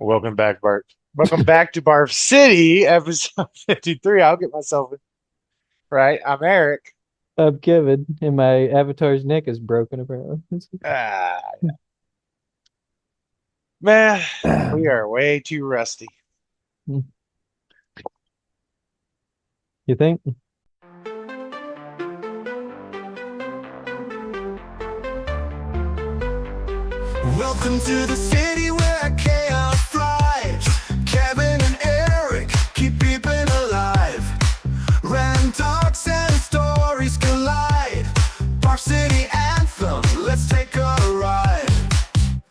Welcome back, Bart. Welcome back to Barf City, episode 53. I'll get myself in right. I'm Eric. I'm Kevin, and my avatar's neck is broken apparently. Ah, man, we are way too rusty. You think? Welcome to the city where chaos thrives. Kevin and Eric keep people alive. Random talks and stories collide. Bar City Anthem, let's take a ride.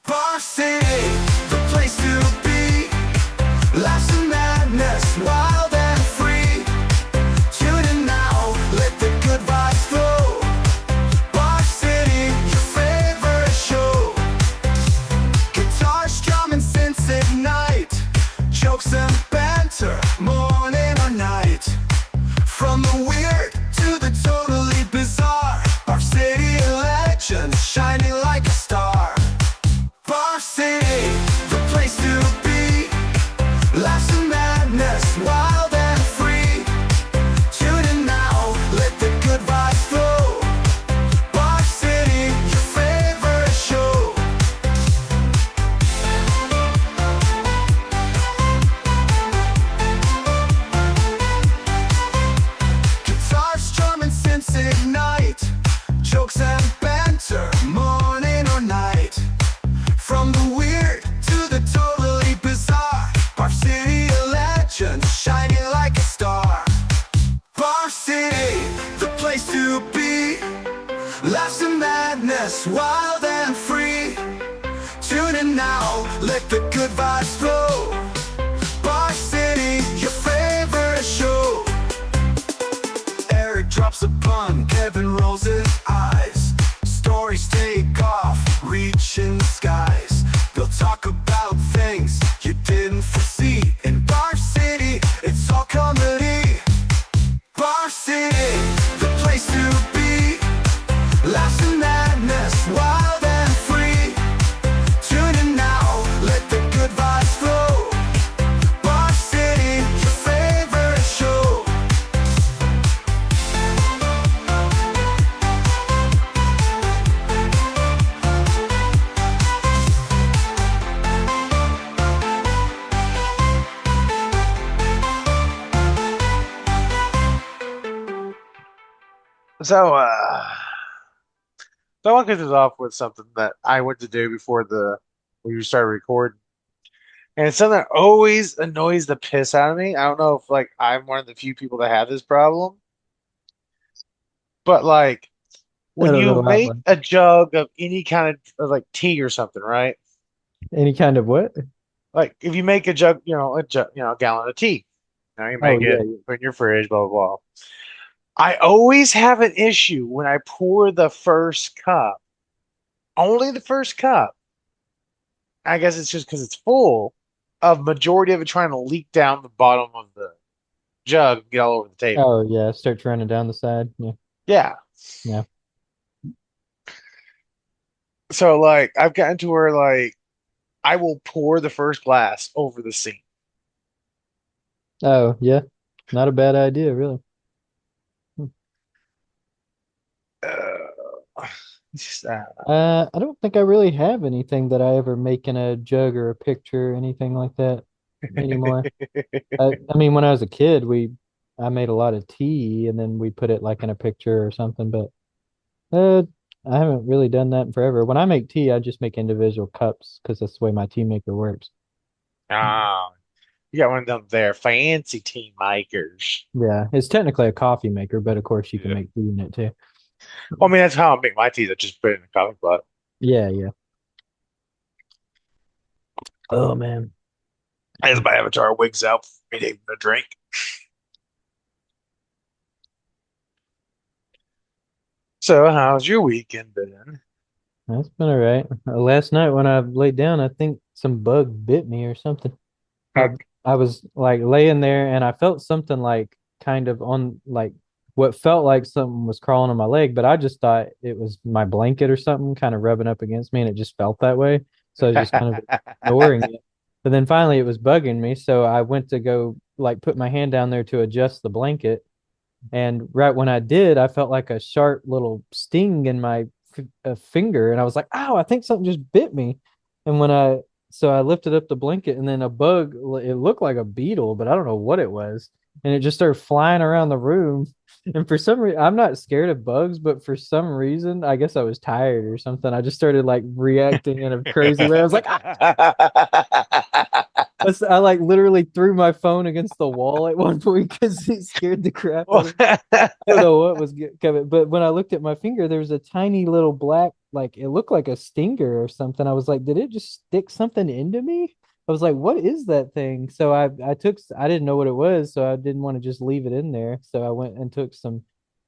Bar City, the place to be. Laughs and madness, wild and free. Tune in now, let the good vibes flow. Bar City, your favorite show. Guitars, drum, and synths ignite. Jokes and banter, morning or night. From the weird to the totally bizarre. Bar City legends shining like a star. Bar City, the place to be. Laughs and madness, wild and free. Tune in now, let the good vibes flow. Bar City, your favorite show. Guitars, drum, and synths ignite. Jokes and banter, morning or night. From the weird to the totally bizarre. Bar City, a legend, shining like a star. Bar City, the place to be. Laughs and madness, wild and free. Tune in now, let the good vibes flow. Bar City, your favorite show. Eric drops a pun, Kevin rolls his eyes. Stories take off, reaching the skies. They'll talk about things you didn't foresee. In Bar City, it's all comedy. Bar City, the place to be. Laughs and madness, wild and free. Tune in now, let the good vibes flow. Bar City, your favorite show. So, uh, so I want to get this off with something that I went to do before the we started recording, and it's something that always annoys the piss out of me. I don't know if like I'm one of the few people that have this problem, but like I when don't you know how make one. a jug of any kind of like tea or something, right? Any kind of what? Like if you make a jug, a gallon of tea. Now you Oh make yeah, it, yeah. put in your fridge, blah blah blah. I always have an issue when I pour the first cup, only the first cup. I guess it's just because it's full of majority of it trying to leak down the bottom of the jug and get all over the table. Oh yeah, starts running down the side. Yeah, Yeah. yeah. So like I've gotten to where like I will pour the first glass over the sink. Oh yeah, not a bad idea, really. Uh, it's just, I don't think I really have anything that I ever make in a jug or a picture or anything like that anymore. I mean, when I was a kid, I made a lot of tea and then we put it like in a picture or something, but uh, I haven't really done that in forever. When I make tea, I just make individual cups because that's the way my tea maker works. ah, you got one of them there fancy tea makers. Yeah, it's technically a coffee maker, but of course you can Yeah. make tea in it too. Well, I mean, that's how I make my tea. I just put it in a coffee pot. Yeah, yeah. Oh man. As my avatar wigs out for me to even a drink. So, how's your weekend been? That's been all right. Last night when I laid down, I think some bug bit me or something. I Uh, I was like laying there and I felt something like kind of on like what felt like something was crawling on my leg, but I just thought it was my blanket or something kind of rubbing up against me and it just felt that way. So I was just kind of ignoring it. But then finally it was bugging me, so I went to go like put my hand down there to adjust the blanket. And right when I did, I felt like a sharp little sting in my finger, and I was like, "Ow! I think something just bit me." And so I lifted up the blanket, and then a bug. It looked like a beetle, but I don't know what it was, and it just started flying around the room. And for some reason, I'm not scared of bugs, but for some reason, I guess I was tired or something. I just started like reacting in a crazy way. I was like, "Ah!" I like literally threw my phone against the wall at one point because it scared the crap out of me. I don't know what was coming, but when I looked at my finger, there was a tiny little black, like it looked like a stinger or something. I was like, did it just stick something into me? I was like, what is that thing? So I didn't know what it was, so I didn't want to just leave it in there. So I went and took some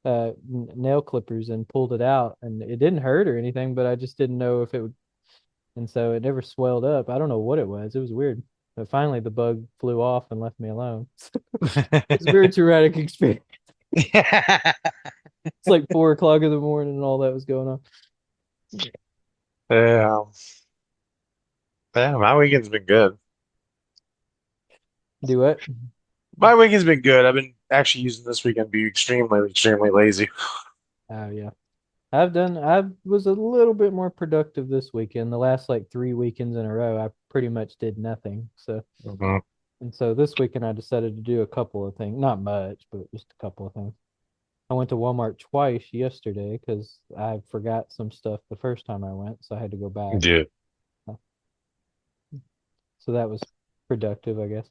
nail clippers and pulled it out, and it didn't hurt or anything, but I just didn't know if it would, and so it never swelled up. I don't know what it was. It was weird. But finally, the bug flew off and left me alone. It's a very traumatic experience. It's like 4 o'clock in the morning and all that was going on. Yeah. Yeah, my weekend's been good. Do what? My weekend's been good. I've been actually using this weekend to be extremely, extremely lazy. Oh yeah. I was a little bit more productive this weekend. The last like 3 weekends in a row, I pretty much did nothing. So Mhm. and so this weekend I decided to do a couple of things. Not much, but just a couple of things. I went to Walmart twice yesterday because I forgot some stuff the first time I went, so I had to go back. Yeah. So that was productive, I guess.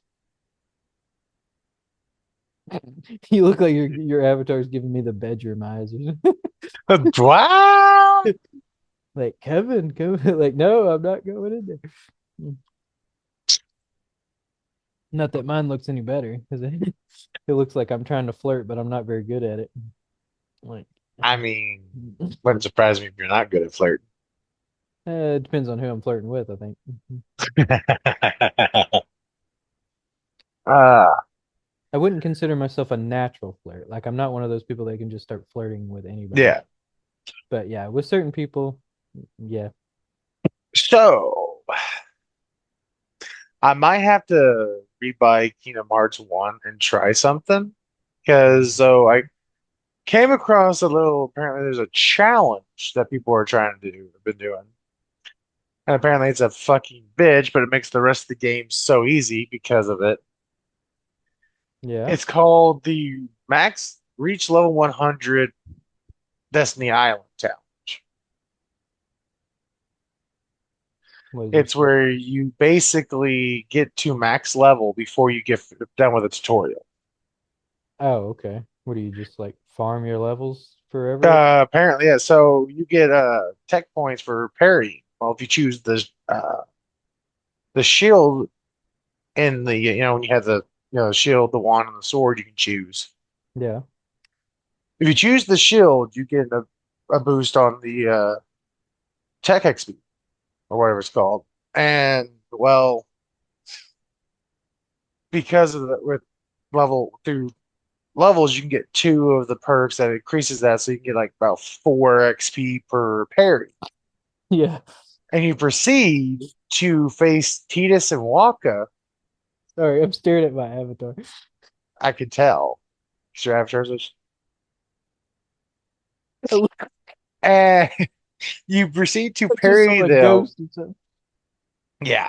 You look like your avatar's giving me the bedroom eyes or something. Wow. Like Kevin, come like no, I'm not going in there. Not that mine looks any better because it looks like I'm trying to flirt, but I'm not very good at it. Like, I mean, wouldn't surprise me if you're not good at flirting. it depends on who I'm flirting with, I think. Ah, I wouldn't consider myself a natural flirt. Like, I'm not one of those people that can just start flirting with anybody. yeah. But yeah, with certain people, yeah. So I might have to rebuy Kingdom Hearts 1 and try something. Because so I came across a little, apparently there's a challenge that people are trying to do, have been doing. And apparently it's a fucking bitch, but it makes the rest of the game so easy because of it. Yeah. It's called the Max Reach Level 100 Destiny Island Challenge. Was It's this? where you basically get to max level before you get done with the tutorial. Oh, okay. What do you just like farm your levels forever? Apparently, yeah. So you get tech points for parrying. Well, if you choose the shield in the when you have the shield, the wand, and the sword, you can choose. Yeah. If you choose the shield, you get a boost on the tech XP or whatever it's called. And well, because of the with level through levels, you can get two of the perks that increases that, so you can get like about 4 XP per parry. Yeah. And you proceed to face Tidus and Waka. Sorry, I'm staring at my avatar. I could tell. 'Cause your avatars and you proceed to I just parry saw a them. ghost or something. Yeah.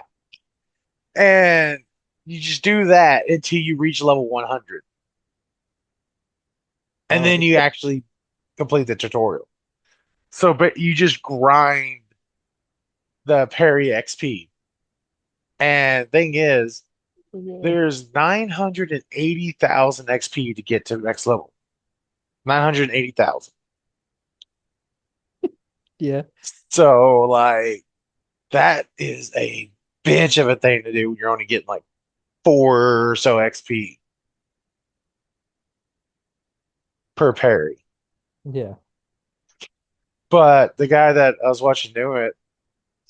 And you just do that until you reach level 100. And Oh, then you actually complete the tutorial. So, but you just grind the parry XP. And thing is, okay. there's 980,000 XP to get to the next level. 980,000. Yeah. So, like, that is a bitch of a thing to do when you're only getting like four or so XP per parry. Yeah. But the guy that I was watching do it,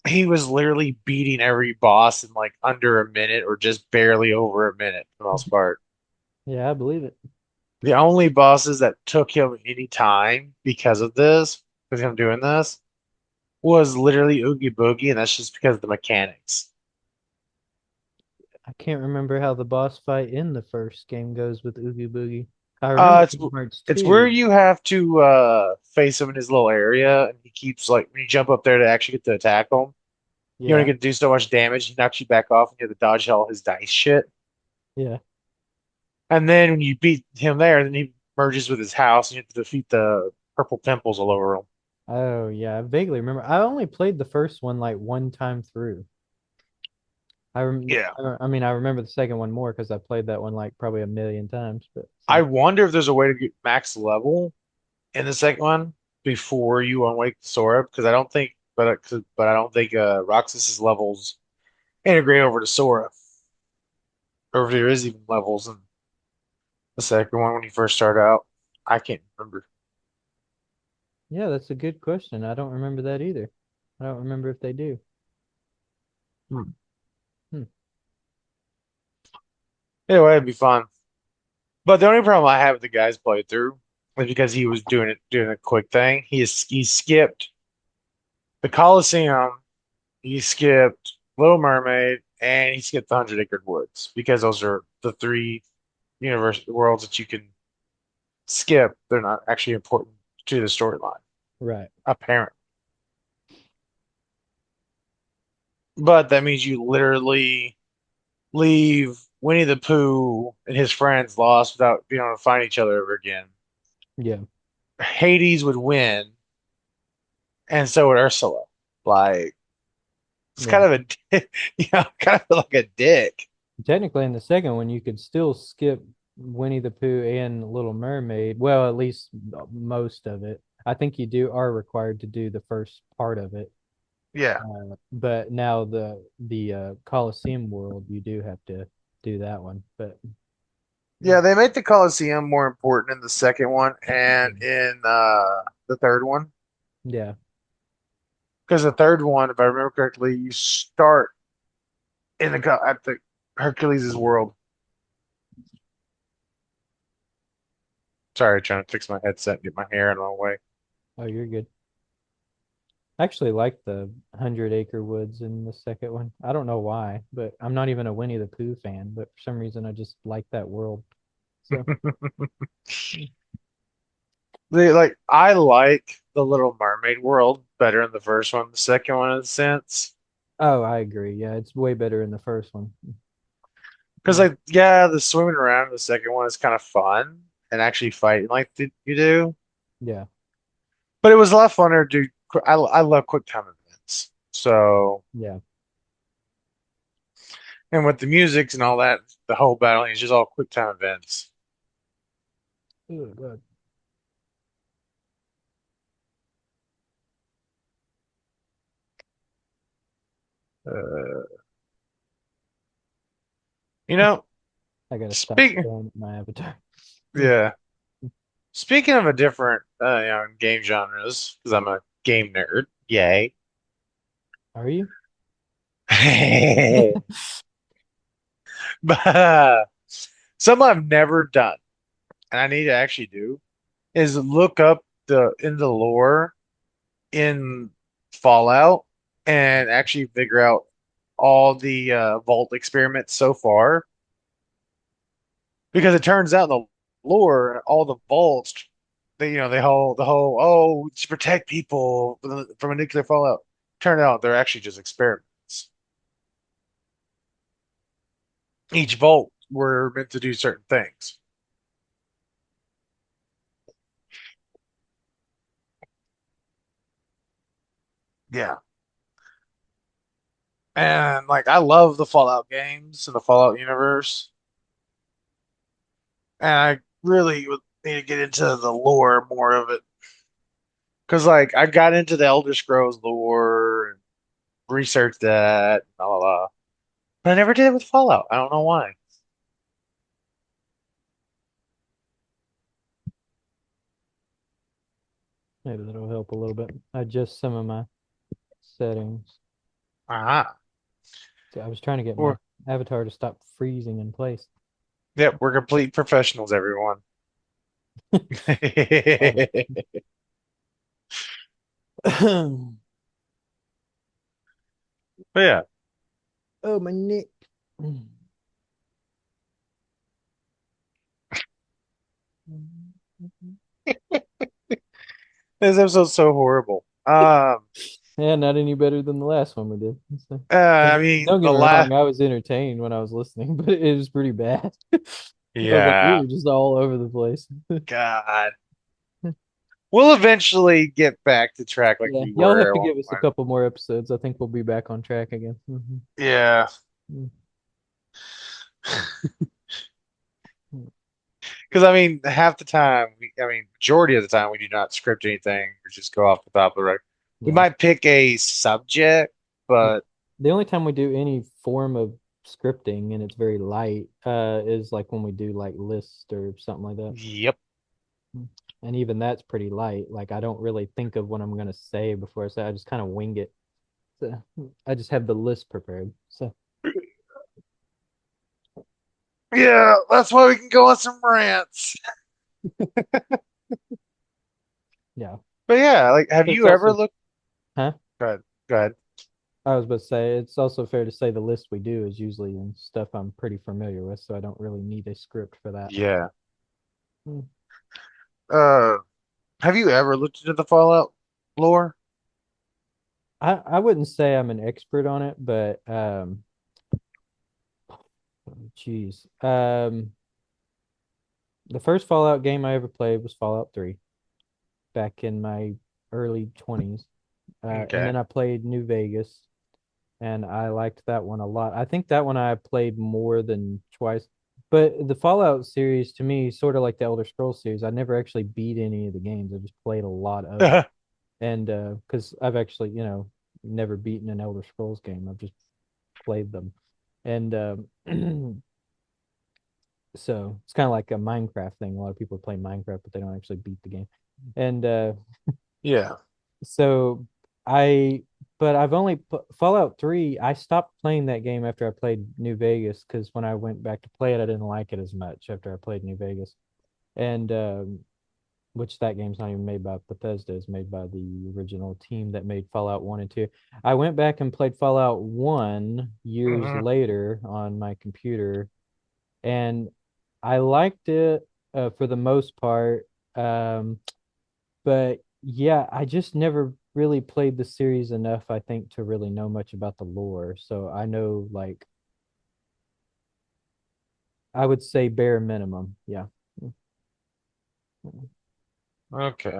he was literally beating every boss in like under a minute or just barely over a minute for the most part. Yeah, I believe it. The only bosses that took him any time because of this, because him doing this, was literally Oogie Boogie, and that's just because of the mechanics. I can't remember how the boss fight in the first game goes with Oogie Boogie. I remember It's Kingdom Hearts it's where 2. you have to face him in his little area, and he keeps like when you jump up there to actually get to attack him, you only Yeah, get to do so much damage. He knocks you back off, and you have to dodge all his dice shit. yeah. And then when you beat him there, then he merges with his house, and you have to defeat the purple pimples all over him. Oh, yeah. I vaguely remember. I only played the first one like one time through. Yeah. I mean, I remember the second one more because I played that one like probably a million times. But I so, wonder if there's a way to get max level in the second one before you unwake Sora, because I don't think, but I don't think Roxas's levels integrate over to Sora, or if there is even levels in the second one when you first start out. I can't remember. yeah, that's a good question. I don't remember that either. I don't remember if they do. Hmm. Hmm. Anyway, it'd be fun. But the only problem I have with the guy's playthrough is because he was doing a quick thing. He skipped the Colosseum, he skipped Little Mermaid, and he skipped the Hundred Acre Woods because those are the three universe worlds that you can skip. They're not actually important to the storyline, Right. apparently. But that means you literally leave Winnie the Pooh and his friends lost without being able to find each other ever again. Yeah. Hades would win, and so would Ursula. Like it's Yeah. kind of a, kind of like a dick. Technically, in the second one, you could still skip Winnie the Pooh and Little Mermaid. Well, at least most of it. I think you do are required to do the first part of it. Yeah, But now the Colosseum world, you do have to do that one. But yeah. They make the Colosseum more important in the second one and in the third one yeah, because the third one, if I remember correctly, you start at the Hercules' world. Sorry, trying to fix my headset and get my hair in the way. oh, you're good. I actually like the Hundred Acre Woods in the second one. I don't know why, but I'm not even a Winnie the Pooh fan. But for some reason, I just like that world. So, I like the Little Mermaid world better in the first one, the second one in a sense. oh, I agree. Yeah, it's way better in the first one. Because like yeah, the swimming around in the second one is kind of fun and actually fighting like you do. Yeah, But it was a lot funner to do. I love quick time events. So yeah. and with the music and all that, the whole battle is just all quick time events. Oh, God. Uh, you know, I gotta stop speak staring at my avatar. yeah. Speaking of a different game genres, because I'm a game nerd. Yay. Are you? But something I've never done, and I need to actually do, is look up the lore in Fallout and actually figure out all the vault experiments so far. Because it turns out in the lore, all the vaults, they hold the whole to protect people from a nuclear fallout. Turned out they're actually just experiments. Each vault were meant to do certain things. Yeah. And like I love the Fallout games and the Fallout universe. And I really would need to get into the lore more of it. Cause like I got into the Elder Scrolls lore and researched that, blah blah blah. But I never did it with Fallout. I don't know why. Maybe that'll help a little bit. Adjust some of my settings. Ah. So I was trying to get my We're, avatar to stop freezing in place. yep, we're complete professionals, everyone. Oh, But yeah, my neck. This episode's so horrible. Yeah, not any better than the last one we did. So, I mean, don't get the me last, wrong, I was entertained when I was listening, but it was pretty bad. I was like, we yeah, were just all over the place. God. We'll eventually get back to track like Yeah, we y'all were have at to one give us a point. couple more episodes. I think we'll be back on track again. Yeah. Mhm. Because I mean, half the time, majority of the time, we do not script anything or just go off the top of the record. We Yeah. might pick a subject, Yeah. but The only time we do any form of scripting and it's very light, is like when we do like lists or something like that. yep. And even that's pretty light. Like I don't really think of what I'm gonna say before I say. I just kind of wing it. So I just have the list prepared. So Yeah, that's why we can go on some rants. yeah. But yeah, like, have But it's you ever also, looked? huh? Go ahead. Go ahead. I was about to say it's also fair to say the list we do is usually in stuff I'm pretty familiar with, so I don't really need a script for that. Yeah. Hmm. Uh, have you ever looked into the Fallout lore? I wouldn't say I'm an expert on it, but geez. The first Fallout game I ever played was Fallout 3 back in my early 20s. And Okay. then I played New Vegas and I liked that one a lot. I think that one I played more than twice. But the Fallout series to me, sort of like the Elder Scrolls series, I never actually beat any of the games. I just played a lot of it. And because I've actually, never beaten an Elder Scrolls game. I've just played them. And so it's kind of like a Minecraft thing. A lot of people play Minecraft, but they don't actually beat the game. And Yeah. so I, but I've only Fallout 3. I stopped playing that game after I played New Vegas because when I went back to play it, I didn't like it as much after I played New Vegas. And which that game's not even made by Bethesda, it's made by the original team that made Fallout 1 and 2. I went back and played Fallout 1 years hmm later on my computer, and I liked it for the most part. But yeah, I just never really played the series enough, I think, to really know much about the lore. So I know, like, I would say bare minimum. Yeah. Okay.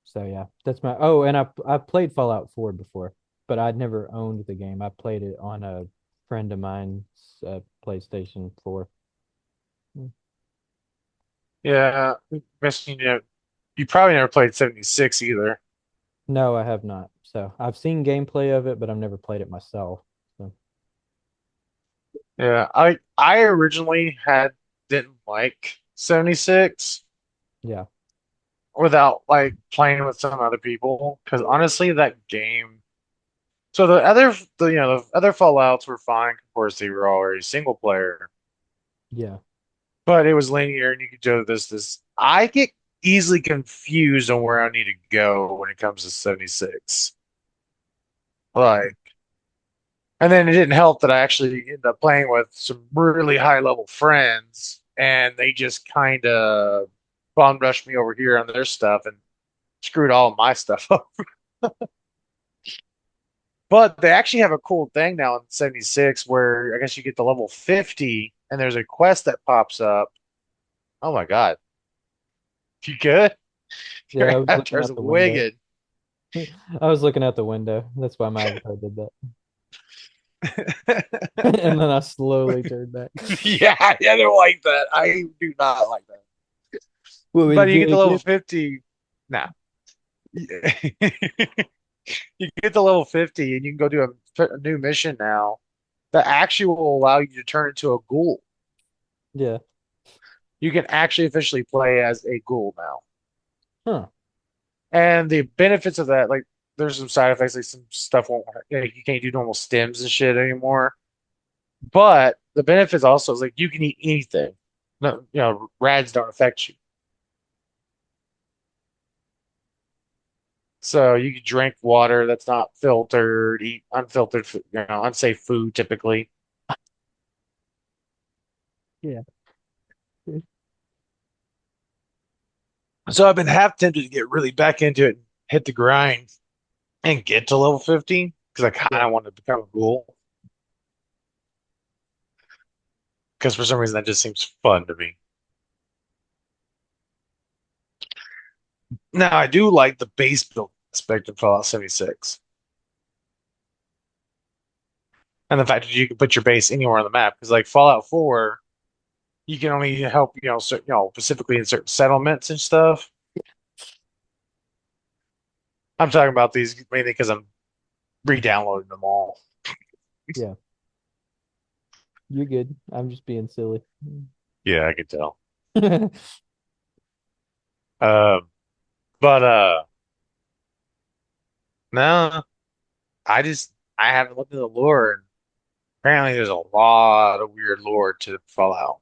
So yeah, that's my. Oh, and I played Fallout 4 before, but I'd never owned the game. I played it on a friend of mine's PlayStation 4. Yeah. Guessing you probably never played 76 either. No, I have not. So I've seen gameplay of it, but I've never played it myself. So Yeah. I originally had didn't like 76 yeah, without like playing with some other people because honestly that game. So the other Fallouts were fine. Of course, they were already single player, yeah, but it was linear and you could do this. I get easily confused on where I need to go when it comes to 76. Like, and then it didn't help that I actually ended up playing with some really high level friends, and they just kind of bum rushed me over here on their stuff and screwed all of my stuff up. But they actually have a cool thing now in 76 where I guess you get to level 50 and there's a quest that pops up. Oh my God. You good? yeah. Your I was looking avatar's out the window. wicked. I was looking out the window. That's why my avatar did that. And then I slowly turned back. Yeah, they're like that. I do not like that. Want me to But you do get it to level again? 50. Nah. You get to level 50 and you can go do a new mission now that actually will allow you to turn into a ghoul. Yeah. You can actually officially play as a ghoul now. Huh. And the benefits of that, like there's some side effects, like some stuff won't, like, you can't do normal stims and shit anymore. But the benefits also is like you can eat anything. No, rads don't affect you. So you can drink water that's not filtered, eat unfiltered, unsafe food typically. Yeah. So I've been half tempted to get really back into it and hit the grind and get to level 15 because I kind Yeah. of want to become a ghoul. Because for some reason that just seems fun to me. Now I do like the base build aspect of Fallout 76. And the fact that you can put your base anywhere on the map. Because like Fallout 4, you can only help, specifically in certain settlements and stuff. I'm talking about these mainly because I'm re-downloading them all. Yeah. You're good. I'm just being silly. Yeah, I can tell. Um, but no, I haven't looked at the lore, and apparently there's a lot of weird lore to Fallout.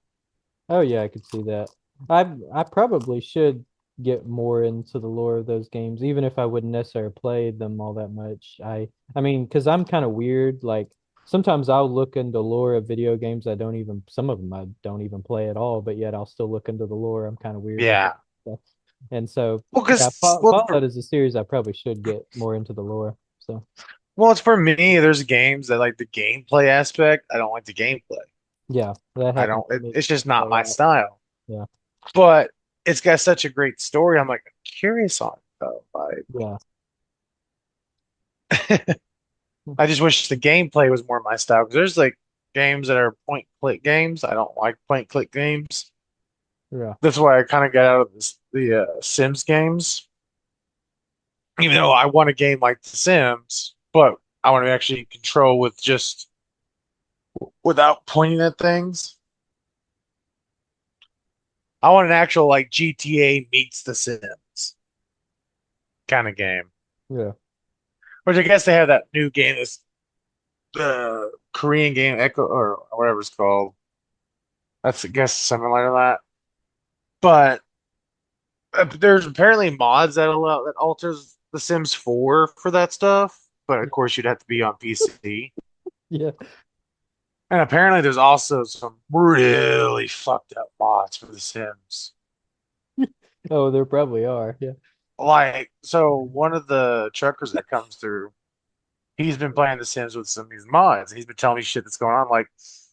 Oh yeah, I could see that. I probably should get more into the lore of those games, even if I wouldn't necessarily play them all that much. I mean, because I'm kind of weird. Like sometimes I'll look into lore of video games I don't even some of them I don't even play at all, but yet I'll still look into the lore. I'm kind of weird like that Yeah, stuff. And so well, yeah, because well, Fallout is a series I probably should get more into the lore. So it's for me. There's games that like the gameplay aspect. I don't like the gameplay. yeah, that I happens don't. to me It's just a not my lot. style. Yeah. But it's got such a great story. I'm like curious on it though. Yeah. I just wish the gameplay was more my style because there's like games that are point click games. I don't like point click games. Yeah. That's why I kind of got out of the Sims games. Even though I want a game like The Sims, but I want to actually control with just without pointing at things. I want an actual like GTA meets The Sims kind of game. Yeah. Which I guess they have that new game, this the Korean game Echo or whatever it's called. That's I guess similar to that. But there's apparently mods that allow that alters The Sims 4 for that stuff. But of course, you'd have to be on PC. Yeah. And apparently, there's also some really fucked up mods for The Sims. Oh, there probably are. Yeah. Like, so one of the truckers that comes through, he's been playing The Sims with some of these mods. He's been telling me shit that's going on. Like,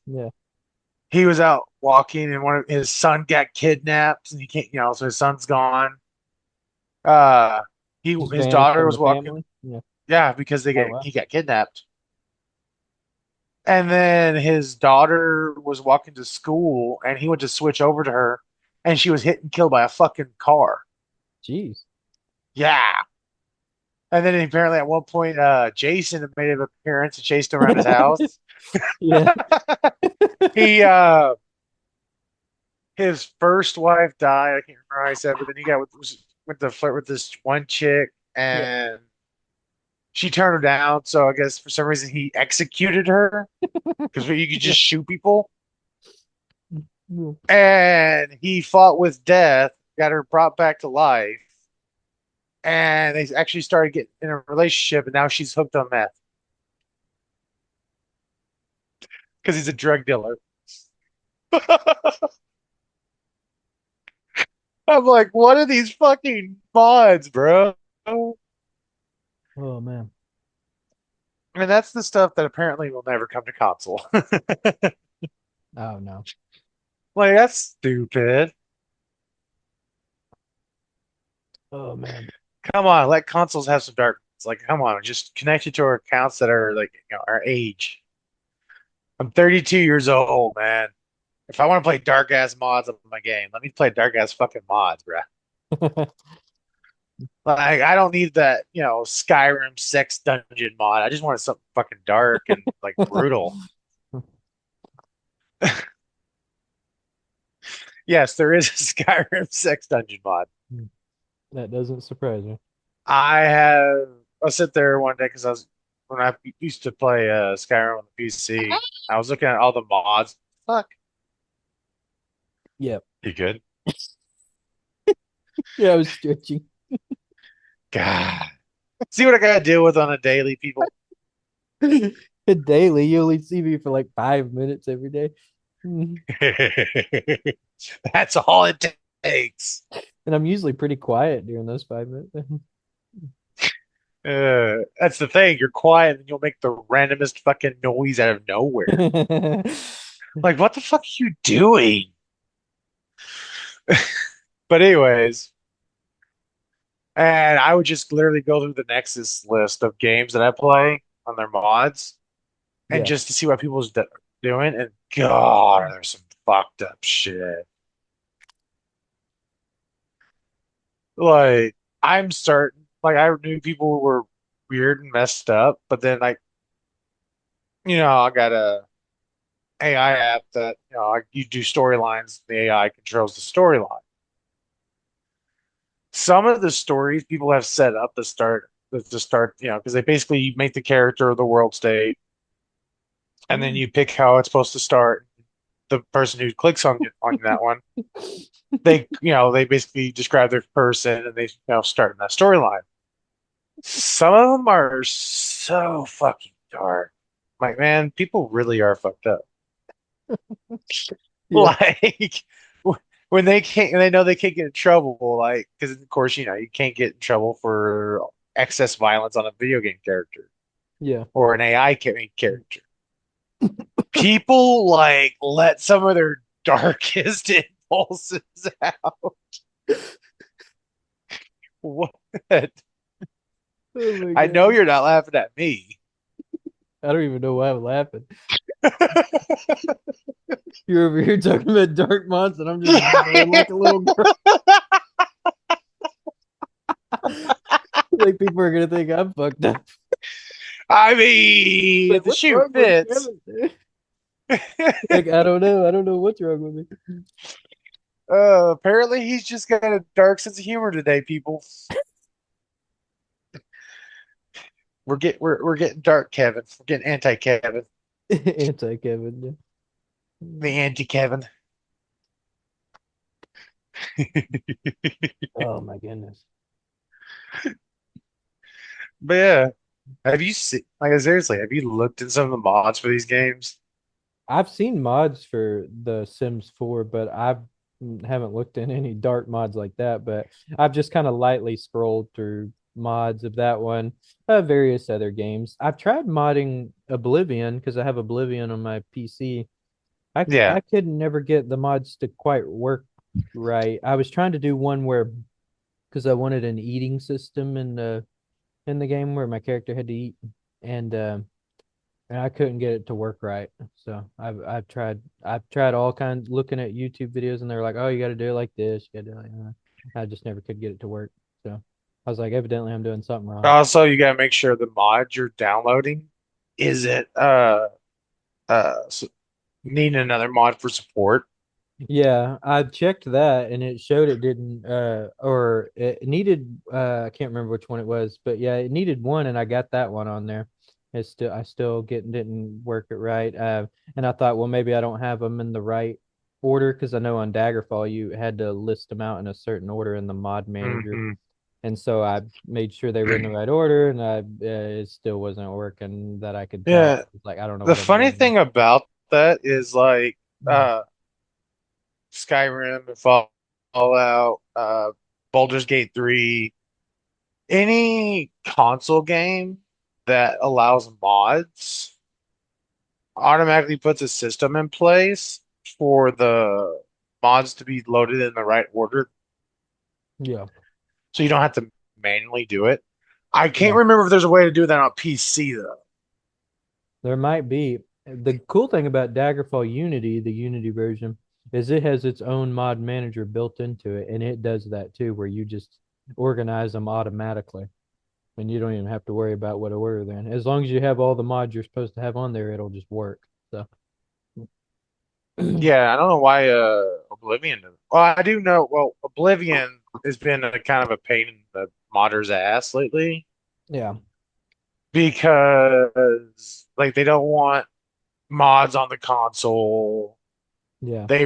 Yeah. he was out walking and one of his son got kidnapped and he can't, so his son's gone. Uh, Just his vanished daughter from was the walking. family. Yeah. Yeah, because Oh wow. he got kidnapped. And then his daughter was walking to school and he went to switch over to her and she was hit and killed by a fucking car. Jeez. Yeah. And then apparently at one point, Jason made an appearance and chased him around his house. Yeah. He his first wife died. I can't remember how he said, but then he went to flirt with this one chick Yeah. and she turned him down. So I guess for some reason he executed her because you could Yeah. just shoot people. Yeah. And he fought with death, got her brought back to life, and they actually started getting in a relationship. And now she's hooked on meth because he's a drug dealer. I'm like, what are these fucking mods, bro? Oh man. And that's the stuff that apparently will never come to console. Oh no. Like, that's stupid. Oh man. Come on, let consoles have some dark. It's like, come on, just connect it to our accounts that are like, our age. I'm 32 years old, man. If I want to play dark ass mods of my game, let me play dark ass fucking mods, bro. Like, I don't need that, Skyrim sex dungeon mod. I just want something fucking dark and like brutal. Yes, there is a Skyrim sex dungeon mod. That doesn't surprise me. I have. I sit there one day because when I used to play Skyrim on the PC. I was looking at all the mods. Fuck, Yep. you good? Yeah, I was stretching. God, see what I gotta deal with on a daily, people. Daily, you only see me for like 5 minutes every day. That's all it takes. And I'm usually pretty quiet during those 5 minutes. That's the thing. You're quiet and you'll make the randomest fucking noise out of nowhere. Like, what the fuck are you doing? But anyways, and I would just literally go through the Nexus list of games that I play on their mods and Yeah. just to see what people's doing. And God, there's some fucked up shit. Like, I'm certain, like, I knew people were weird and messed up, but then, like, I got a AI app that, you do storylines, the AI controls the storyline. Some of the stories people have set up to start, because they basically make the character of the world state, and then you pick how it's supposed to start. The person who clicks on that one, they basically describe their person and they start in that storyline. Some of them are so fucking dark. Like, man, people really are fucked up. Yeah. Like when they know they can't get in trouble, like because of course you can't get in trouble for excess violence on a video game character Yeah. or an AI character. People like let some of their darkest impulses out. What? Oh my I know God. you're not laughing at me. I don't even know why I'm laughing. You're over here talking about dark mods, and I'm just bawling like a little girl. Like people are gonna think I'm fucked up. I mean, Like, if the what's shoe wrong with fits. Kevin? Like, I don't know. I don't know what's wrong with me. Apparently he's just got a dark sense of humor today, people. We're getting dark, Kevin. We're getting anti-Kevin. Anti Kevin. The anti-Kevin. Oh my goodness. But yeah, have you seen like seriously, have you looked at some of the mods for these games? I've seen mods for the Sims 4, but I haven't looked at any dark mods like that. But I've just kind of lightly scrolled through mods of that one, various other games. I've tried modding Oblivion because I have Oblivion on my PC. Yeah. I could never get the mods to quite work right. I was trying to do one where because I wanted an eating system in the game where my character had to eat, and and I couldn't get it to work right. So I've tried all kinds looking at YouTube videos, and they're like, "Oh, you got to do it like this. You got to do it like that." I just never could get it to work. So I was like, evidently, I'm doing something wrong. Also, you gotta make sure the mod you're downloading isn't needing another mod for support. Yeah, I checked that, and it showed it didn't, or it needed, I can't remember which one it was, but yeah, it needed one, and I got that one on there. I still didn't work it right. And I thought, well, maybe I don't have them in the right order because I know on Daggerfall you had to list them out in a certain order in the mod manager, Hmm. and so I made sure they were in the right order, and it still wasn't working that I could tell. Yeah. It's like I don't know The what I'm funny doing. thing about that is like Skyrim and Fallout, Baldur's Gate 3, any console game that allows mods automatically puts a system in place for the mods to be loaded in the right order, Yeah, so you don't have to manually do it. I can't yeah. remember if there's a way to do that on PC though. There might be. The cool thing about Daggerfall Unity, the Unity version, is it has its own mod manager built into it, and it does that too, where you just organize them automatically, and you don't even have to worry about what order they're in. As long as you have all the mods you're supposed to have on there, it'll just work. So, Yeah, I don't know why Oblivion. Well, I do know. Well, Oblivion has been a kind of a pain in the modder's ass lately yeah, because like they don't want mods on the console. yeah, They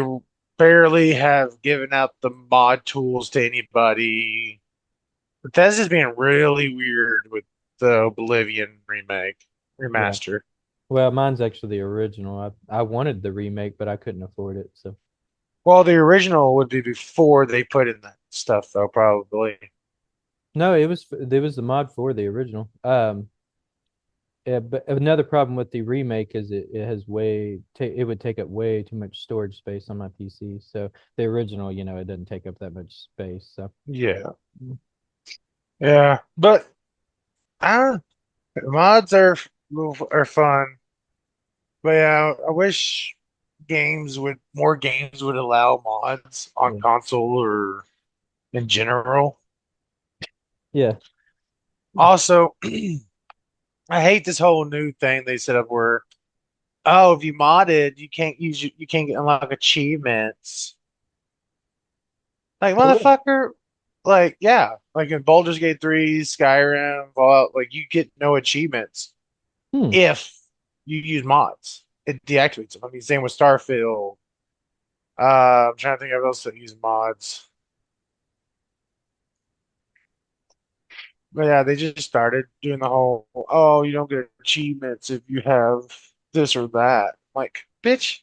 barely have given out the mod tools to anybody. Bethesda's being really weird with the Oblivion yeah. remaster. Well, mine's actually the original. I wanted the remake, but I couldn't afford it. So, Well, the original would be before they put in stuff though, probably. No, it was the mod for the original. Yeah, but another problem with the remake is it has it would take up way too much storage space on my PC. So the original, it doesn't take up that much space. So Yeah, yeah, but I don't. Mods are fun, but yeah, I wish more games would allow mods on yeah, console or in general. yeah. Also, I hate this whole new thing they set up where, oh, if you modded, you can't unlock achievements. Like For real. motherfucker, like yeah, like in Baldur's Gate 3, Skyrim, Fallout, like you get no achievements Hmm. if you use mods. It deactivates them. I mean, same with Starfield. I'm trying to think of else that use mods. But yeah, they just started doing the whole, oh, you don't get achievements if you have this or that. Like, bitch,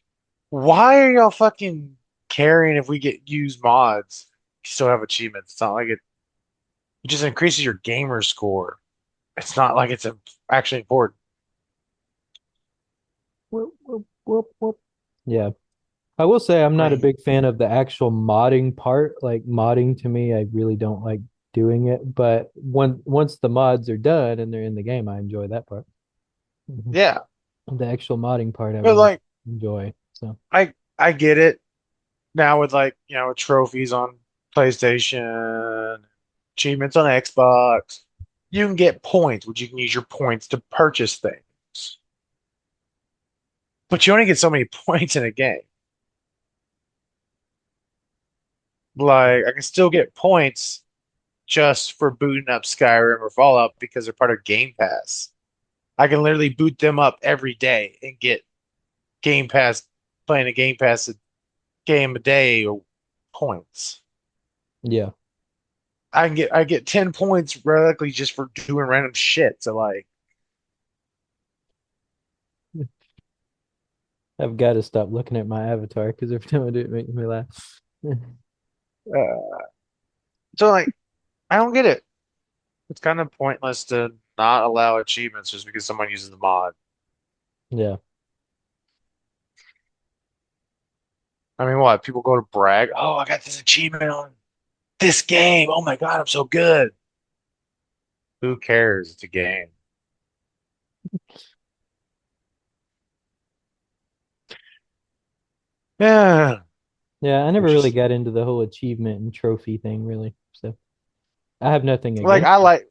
why are y'all fucking caring if we get use mods? You still have achievements. It's not like it just increases your gamer score. It's not like it's actually important. Whoop, whoop, whoop, whoop. Yeah. I will say I'm not a I big fan of the actual modding part. Like modding to me, I really don't like doing it. But once the mods are done and they're in the game, I enjoy that part. Mhm. yeah, The actual modding part, I but really like enjoy. So I get it now with like trophies on PlayStation, achievements on Xbox. You can get points, which you can use your points to purchase things. But you only get so many points in a game. Like I can still get points just for booting up Skyrim or Fallout because they're part of Game Pass. I can literally boot them up every day and get Game Pass playing a Game Pass game a day or points. yeah. I get 10 points radically just for doing random shit. So like I've got to stop looking at my avatar because every time I do it makes me laugh. uh, so like I don't get it. It's kind of pointless to not allow achievements just because someone uses the mod. Yeah. I mean, what? People go to brag, "Oh, I got this achievement on this game. Oh my God, I'm so good." Who cares? It's a game. Yeah. Yeah, I never Which really is got into the whole achievement and trophy thing really. So I have nothing like against I it. like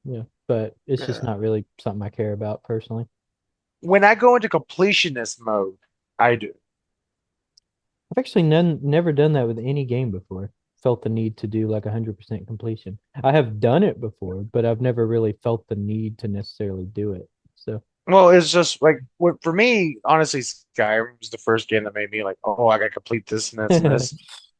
Yeah, but it's just yeah. not really something I care about personally. When I go into completionist mode, I do. I've actually never done that with any game before. Felt the need to do like 100% completion. I have done it before, but I've never really felt the need to necessarily do it. So, Well, it's just like what for me, honestly, Skyrim was the first game that made me like, oh, I gotta complete this and this and this.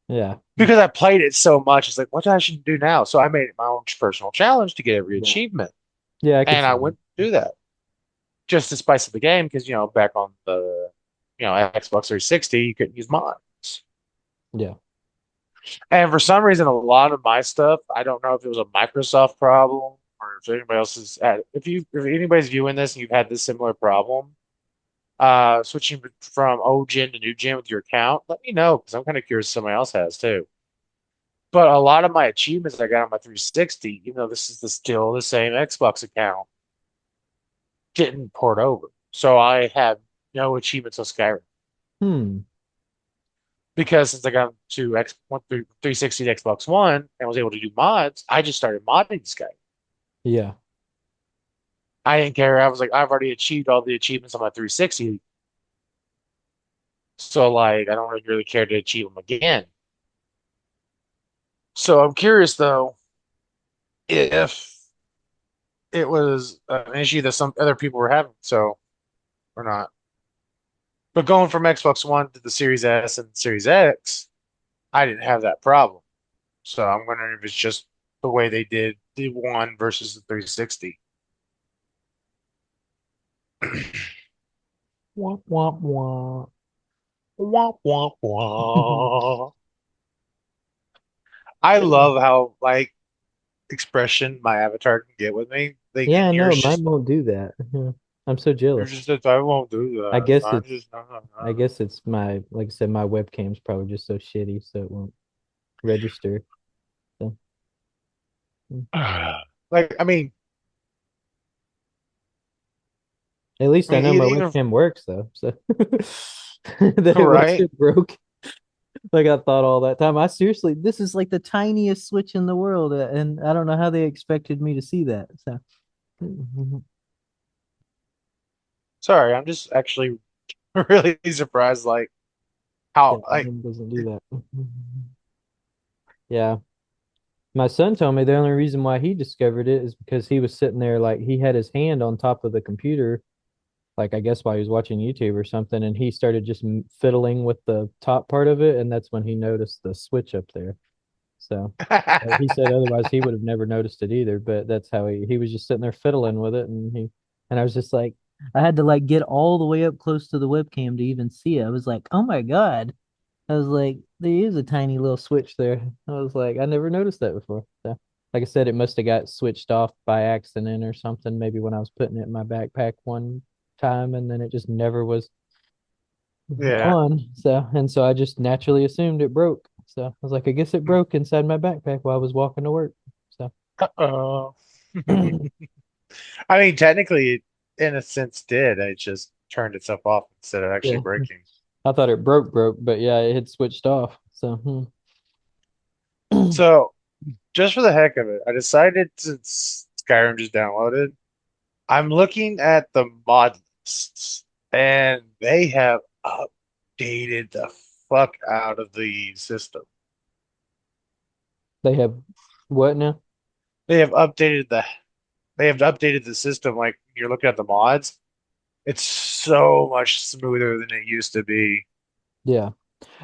yeah, Because I played it so much, it's like, what I should do now? So I made it my own personal challenge to get every yeah, achievement. yeah, I could And I see that. went to do that just to spice up the game because, back on the, Xbox 360, you couldn't use mods. Yeah. And for some reason, a lot of my stuff, I don't know if it was a Microsoft problem or if anybody else is if anybody's viewing this and you've had this similar problem, switching from old gen to new gen with your account, let me know because I'm kind of curious if somebody else has too. But a lot of my achievements I got on my 360, even though this is still the same Xbox account, didn't port over. So I have no achievements on Skyrim Hmm. because since I got to X 360 to Xbox One and was able to do mods, I just started modding Skyrim. Yeah. I didn't care. I was like, I've already achieved all the achievements on my 360, so like I don't really care to achieve them again. So I'm curious though if it was an issue that some other people were having, so or not. But going from Xbox One to the Series S and Series X, I didn't have that problem. So I'm wondering if it's just the way they did the one versus the 360. Womp womp womp. Wah, wah, wah. I love how like expression my avatar can get with me. Like Yeah, and I know. yours Mine just won't do that. Yeah. I'm so you're jealous. just I won't do I that. guess I'm it's just not. I guess it's my like I said, my webcam's probably just so shitty, so it won't register. So mm. Like I mean, At least I know my even webcam works though. So that it right. wasn't broke. Like I thought all that time. I seriously, this is like the tiniest switch in the world, and I don't know how they expected me to see that. So Sorry, I'm just actually really surprised. Like yeah, how like mine doesn't do that. Yeah. My son told me the only reason why he discovered it is because he was sitting there like he had his hand on top of the computer, like I guess while he was watching YouTube or something, and he started just fiddling with the top part of it, and that's when he noticed the switch up there. So he said otherwise he would have never noticed it either, but that's how he was just sitting there fiddling with it, and I was just like I had to like get all the way up close to the webcam to even see it. I was like, oh my God. I was like, there is a tiny little switch there. I was like, I never noticed that before. So, like I said, it must have got switched off by accident or something, maybe when I was putting it in my backpack one time, and then it just never was yeah. on. So I just naturally assumed it broke. So I was like, I guess it broke inside my backpack while I was walking to work. So Uh-oh. I mean, technically, it in a sense did. It just turned itself off instead of actually yeah, breaking. I thought it broke, but yeah, it had switched off. So So, just for the heck of it, I decided since Skyrim just downloaded, I'm looking at the mod lists, and they have updated the fuck out of the system. they have what now? They have updated the system. Like you're looking at the mods, it's so much smoother than it used to be. Yeah.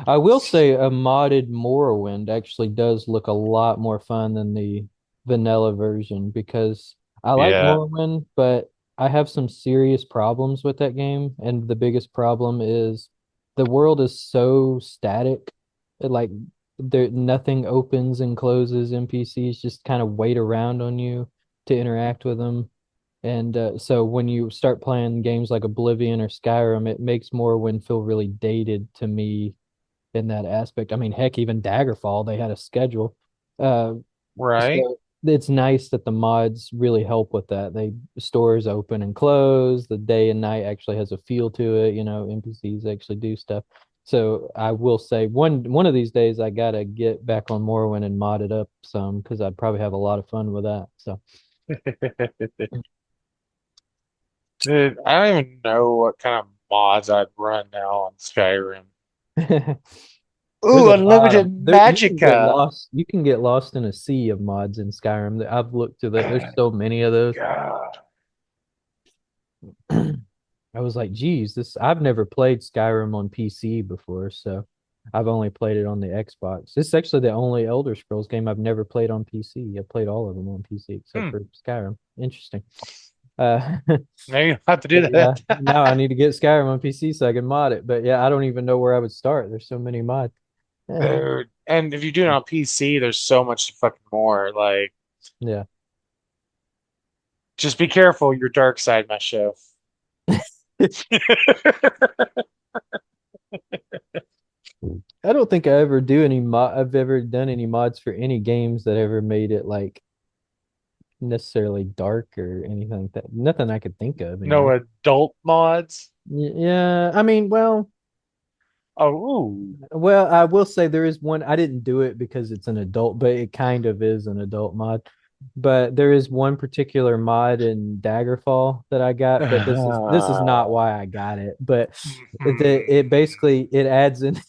I will say a modded Morrowind actually does look a lot more fun than the vanilla version because I like Yeah. Morrowind, but I have some serious problems with that game. And the biggest problem is the world is so static. Like there nothing opens and closes. NPCs just kind of wait around on you to interact with them. And so when you start playing games like Oblivion or Skyrim, it makes Morrowind feel really dated to me in that aspect. I mean, heck, even Daggerfall, they had a schedule. Uh, Right. so it's nice that the mods really help with that. They stores open and close. The day and night actually has a feel to it. NPCs actually do stuff. So I will say one of these days I gotta get back on Morrowind and mod it up some because I'd probably have a lot of fun with that. So Dude, I don't even know what kind of mods I'd run now on Skyrim. there's Ooh, a lot of unlimited there you can get magicka. lost. You can get lost in a sea of mods in Skyrim. I've looked to that. There's so many of those. God. I was like, geez, this I've never played Skyrim on PC before, so I've only played it on the Xbox. This is actually the only Elder Scrolls game I've never played on PC. I played all of them on PC except Hmm. for Skyrim. Interesting. Uh, Now you have to do but yeah, that. now I need to get Skyrim on PC so I can mod it. But yeah, I don't even know where I would start. There's so many mods. Yeah, Dude. And if you do it on PC, there's so much fucking more. Like, yeah. just be careful your dark side, my chef. I don't think I ever do any mod. I've ever done any mods for any games that ever made it like necessarily dark or anything like that. Nothing I could think of No anyway. adult mods. Yeah, I mean, Oh, ooh. I will say there is one. I didn't do it because it's an adult, but it kind of is an adult mod. But there is one particular mod in Daggerfall that I got, but this is not why I got it. But it Mhm. basically it adds in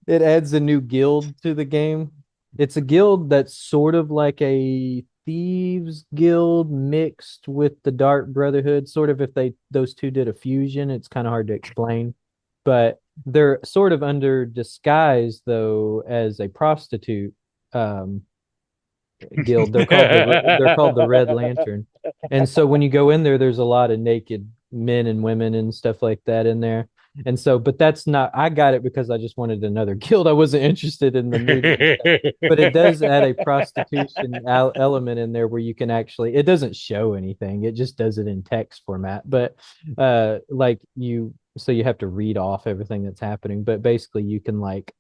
it adds a new guild to the game. It's a guild that's sort of like a thieves guild mixed with the Dark Brotherhood. Sort of if those two did a fusion, it's kind of hard to explain. But they're sort of under disguise though as a prostitute um guild. They're called the Red Lantern. And so when you go in there, there's a lot of naked men and women and stuff like that in there. And so, but that's not, I got it because I just wanted another guild. I wasn't interested in the nudity stuff. But it does add a prostitution element in there where you can actually, it doesn't show anything. It just does it in text format. But like so you have to read off everything that's happening. But basically you can like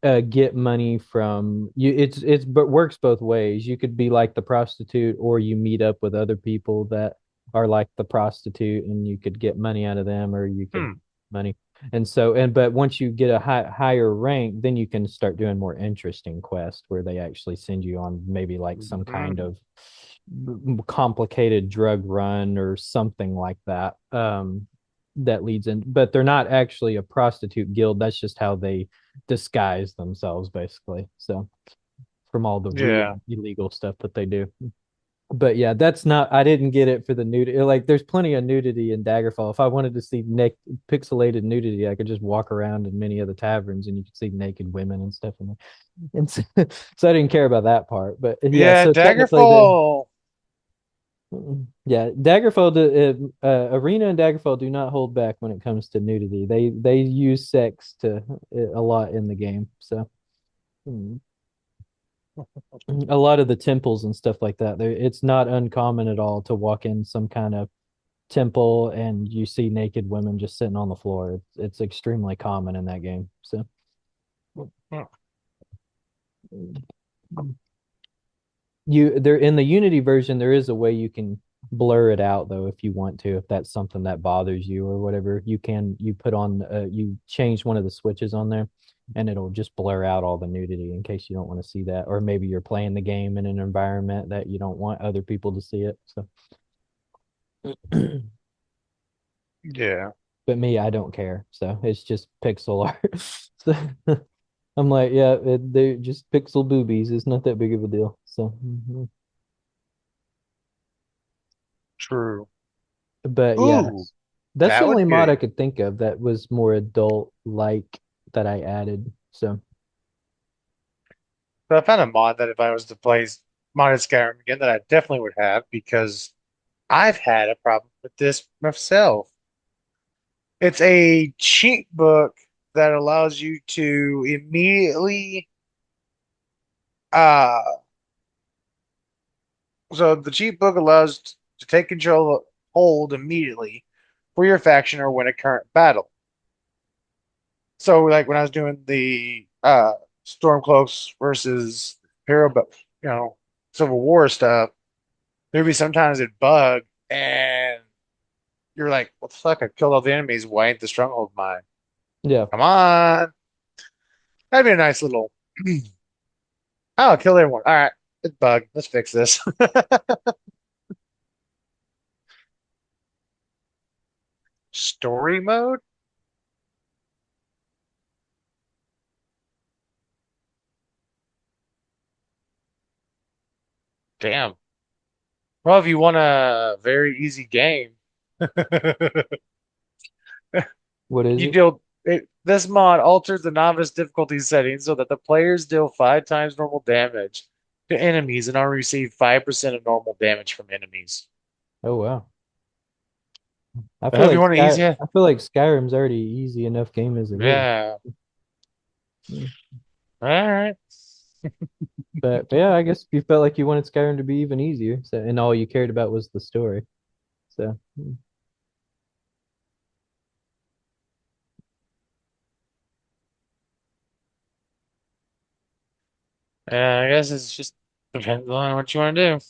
get money from you. It's but works both ways. You could be like the prostitute, or you meet up with other people that are like the prostitute, and you could get money out of them, or you could Hmm. money. And so, and but once you get a higher rank, then you can start doing more interesting quests where they actually send you on maybe like some kind Mhm. of complicated drug run or something like that. That leads in, but they're not actually a prostitute guild. That's just how they disguise themselves, basically. So from all the real Yeah. illegal stuff that they do. But yeah, that's not. I didn't get it for the nudity. Like, there's plenty of nudity in Daggerfall. If I wanted to see pixelated nudity, I could just walk around in many of the taverns, and you could see naked women and stuff in there. And so, so I didn't care about that part. But yeah, Yeah, so technically the Daggerfall. yeah, Arena and Daggerfall do not hold back when it comes to nudity. They use sex to a lot in the game. So mm, a lot of the temples and stuff like that, it's not uncommon at all to walk in some kind of temple and you see naked women just sitting on the floor. It's extremely common in that game. So you there in the Unity version, there is a way you can blur it out though if you want to, if that's something that bothers you or whatever. You put on you change one of the switches on there and it'll just blur out all the nudity in case you don't want to see that, or maybe you're playing the game in an environment that you don't want other people to see it. So Yeah. but me, I don't care. So it's just pixel art. So I'm like, yeah, they're just pixel boobies. It's not that big of a deal. So, True. but yeah, Ooh, that's the that only would mod I be. could think of that was more adult like that I added. So, But I found a mod that if I was to play modded Skyrim again, that I definitely would have because I've had a problem with this myself. It's a cheat book that allows you to immediately uh so the cheat book allows to take control of hold immediately for your faction or win a current battle. So like when I was doing the Stormcloaks versus Hero, but Civil War stuff, there'd be sometimes it'd bug and you're like, what the fuck? I killed all the enemies. Why ain't the stronghold mine? yeah. Come on. That'd be a nice little oh, kill everyone. All right. It's bug. Let's fix this. Story mode? Damn. Well, if you want a very easy game, What is you it? deal this mod alters the novice difficulty setting so that the players deal 5 times normal damage to enemies and only receive 5% of normal damage from enemies. Oh wow. I But feel if you like want an easy, Skyrim's already easy enough game as it is. yeah. Mm. All right. But yeah, I guess you felt like you wanted Skyrim to be even easier. So, and all you cared about was the story. So, I guess it's just depends on what you want to do.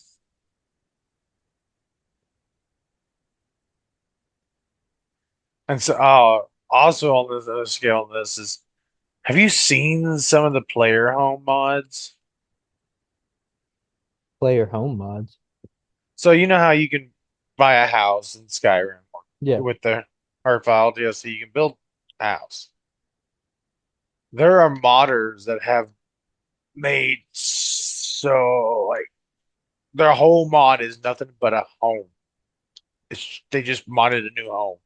And so, also on this other scale, of this is, have you seen some of the player home mods? player home mods. So you know how you can buy a house in Skyrim Yeah. with the Heartfile DLC, you can build a house. There are modders that have made so like their whole mod is nothing but a home. They just modded a new home,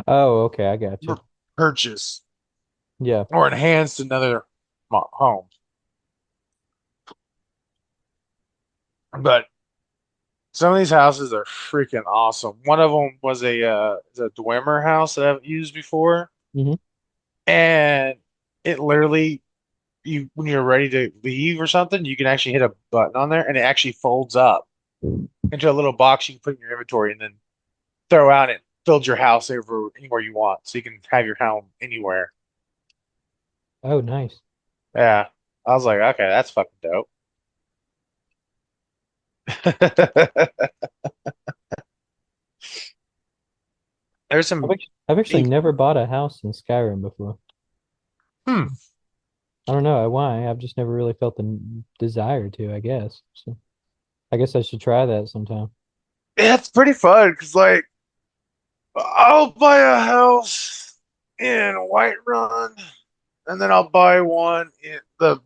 Oh, okay, I got you. purchase Yeah. or enhanced another home. But some of these houses are freaking awesome. One of them was a Dwemer house that I've used before. Hmm. and it literally you when you're ready to leave or something, you can actually hit a button on there, and it actually folds up into a little box you can put in your inventory, and then throw out it build your house over anywhere you want, so you can have your home anywhere. Oh, nice. Yeah, I was like, okay, that's fucking dope. There's some. I've actually never bought a house in Skyrim before. Hmm. I don't know why. I've just never really felt the desire to, I guess. So I guess I should try that sometime. Yeah, it's pretty fun because, like, I'll buy a house in Whiterun, and then I'll buy one in the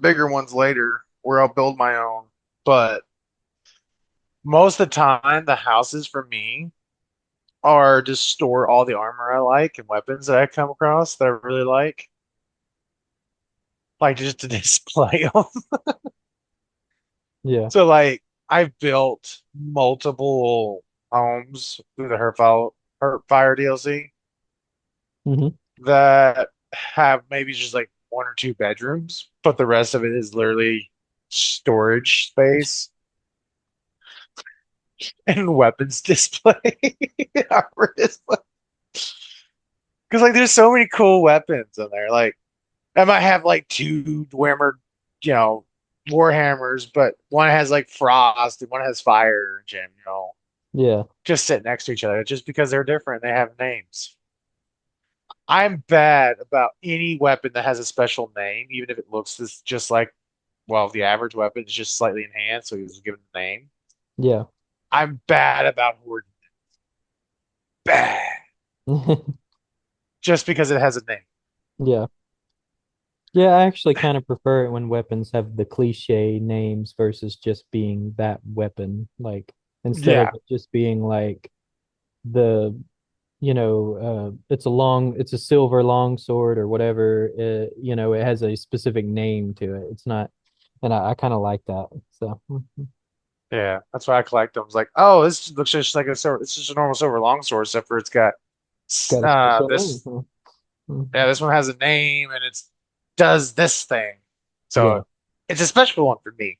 bigger ones later, where I'll build my own. But most of the time, the houses for me are to store all the armor I like and weapons that I come across that I really like just to display them. Yeah. So, like, I've built multiple homes through the Hurtfire DLC Hmm. that have maybe just like one or two bedrooms, but the rest of it is literally storage space and weapons display. Armor display. Because, like, there's so many cool weapons in there. Like, I might have like two Dwemer, you know, Warhammers, but one has like frost and one has fire and Yeah. just sit next to each other just because they're different. They have names. I'm bad about any weapon that has a special name, even if it looks just like, well, the average weapon is just slightly enhanced, so he was given a name. Yeah. I'm bad about Horde. Bad. Just because it has a name. Yeah. Yeah, I actually kind of prefer it when weapons have the cliche names versus just being that weapon. Like instead of Yeah. it just being like the, it's a silver long sword or whatever. It has a specific name to it. It's not, and I kind of like that. So Yeah. That's why I collect them. It's like, oh, this looks just like a sword. It's just a normal silver longsword, except for it's got got a special name. this. Huh? Yeah, Mhm. this one has a name and it's does this thing. Yeah. So it's a special one for me.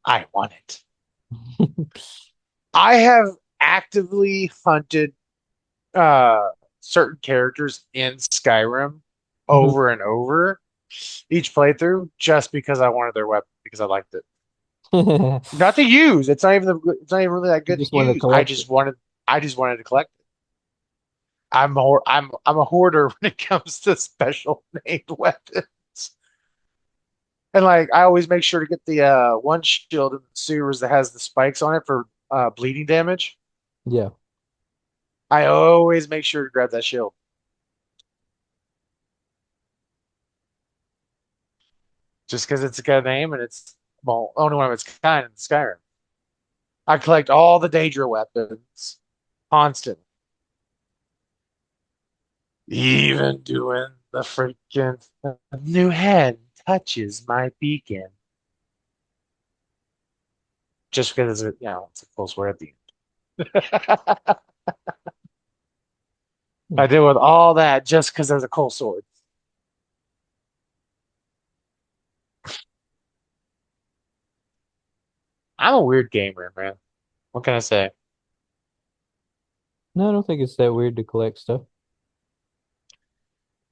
I want it. I have actively hunted uh certain characters in Skyrim Mhm. over and over each playthrough just because I wanted their weapon because I liked it. You Not to use. It's not even really that good to just wanted to use. collect it. I just wanted to collect it. I'm a hoarder when it comes to special named weapons. And, like, I always make sure to get the one shield in the sewers that has the spikes on it for bleeding damage. Yeah. I always make sure to grab that shield just because it's a good name and it's, well, only one of its kind in Skyrim. I collect all the Daedra weapons constantly, even doing the freaking new hand touches my beacon just because it's a close word at the end. Hmm. I did with all that just because there's a cold sword. I'm a weird gamer, man. What can I say? No, I don't think it's that weird to collect stuff.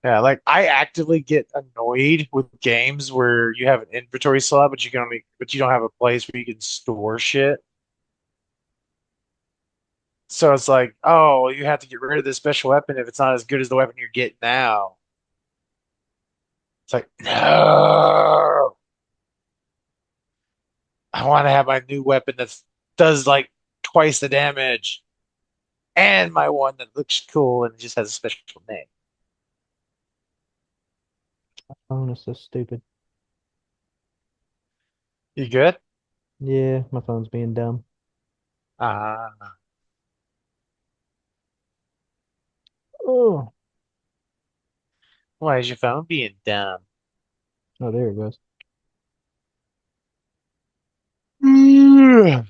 Yeah, like, I actively get annoyed with games where you have an inventory slot, but you don't have a place where you can store shit. So it's like, oh, you have to get rid of this special weapon if it's not as good as the weapon you're getting now. It's like, no, I want to have my new weapon that does like twice the damage, and my one that looks cool and just has a special name. Oh, it's so stupid. You good? Yeah, my phone's being dumb. Ah, Oh, why is your phone being dumb? oh, there it goes. Yeah,